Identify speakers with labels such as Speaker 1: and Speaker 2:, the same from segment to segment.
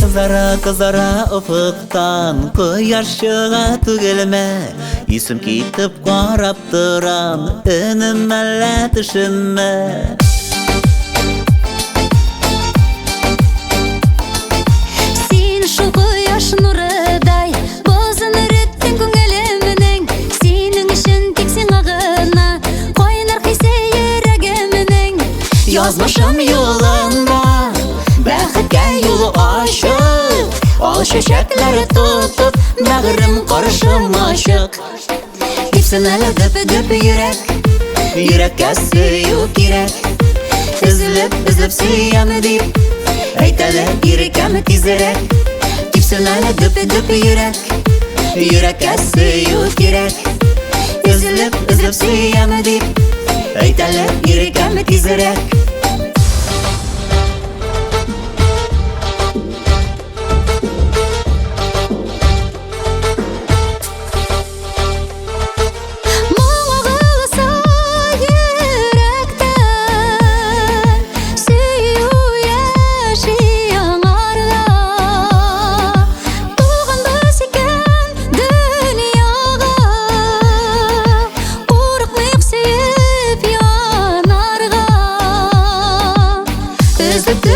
Speaker 1: Kızara ufuktan Koyaş çığa tügelme Yüzüm kitip qarap duran Önüm elle düşünme
Speaker 2: Sen şu koyaş nurıday Bozun ürettin köngelimin Senin işin teksin ağına Koynar kıysa yüreğimin
Speaker 1: Yazmışım yolunda Bәхеткә yolu aşık Al çiçekleri tutup Bağrım karışım aşık Gitsin hele dıp yürek Yürekке suyu kirek Üzülüp suyam deyip Aytalı yürekem tizerek Gitsin hele dıp yürek Yürekке suyu kirek Üzülüp suyam deyip Aytalı yürekem tizerek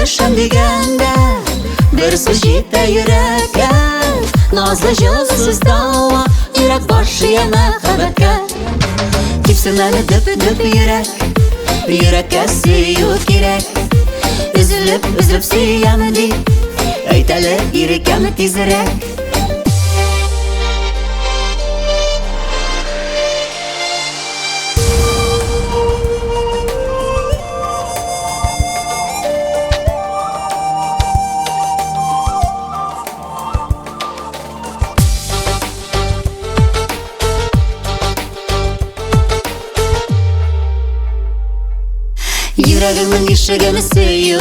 Speaker 1: Düşen degende Bir söz jete yürekке Nazlı jılsız dava Yürek başı yeme habekke Gitsin hele dıp yürek Yürekке suyu kirek Üzülüp suyam deyip Aytalı yürekem tizerek Yüreğimin işigini suyu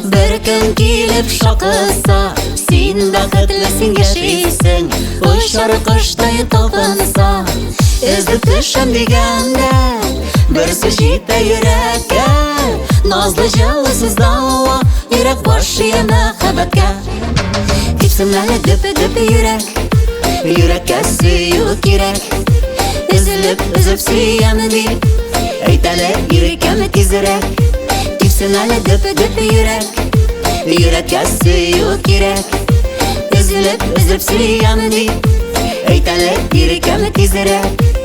Speaker 1: Bir gün gelip şakısa Sen bәхетлесен yaşayısın Uçar kıştayı talpınsa Üzüp düşen degende Bir söz jete yürekке Nazlı jılsız dava Yürek başı yeme habekke Gitsin hele dıp yürek Yürekке suyu kirek Üzülüp suyam deyip Aytalı yürekem tizerek Gitsin hele dıp yürek Yürekке suyu kirek Üzülüp suyam deyip Aytalı yürekem tizerek